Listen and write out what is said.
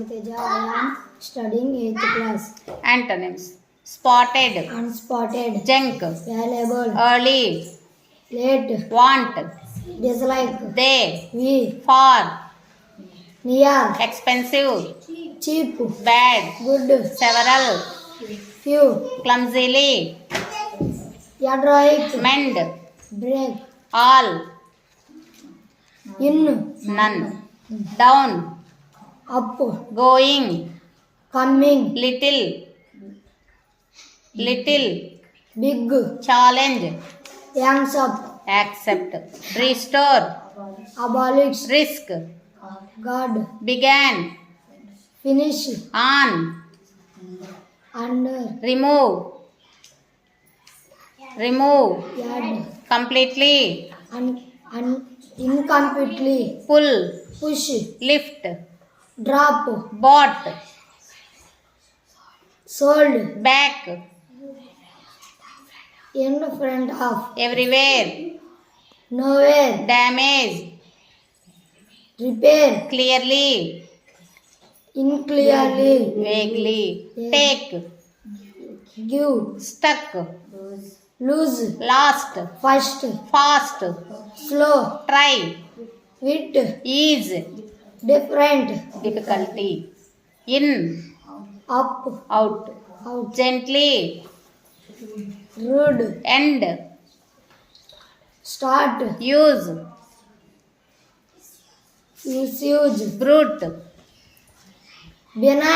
Nagiteja. I am studying 8th class. Antonyms: spotted, Unspotted, junk, valuable, early, late, want, dislike, they, we, far, near, expensive, cheap, bad, good, several, few, clumsily, adroit, mend, break, all, in, none, down, up, going, coming, little, little, big, challenge, hands up, accept, restore, abolish, risk, God, began, finish, on, under, remove, add, completely, incompletely, pull, push, lift, drop, bought, sold, back, in front of, everywhere, nowhere, damage, repair, clearly, unclearly, vaguely, take, give, stuck, lose, last, first, fast, slow, try, wit, ease, different, difficulty, in, up, out, out, gently, rude, end, start, use, misuse, brute, benign.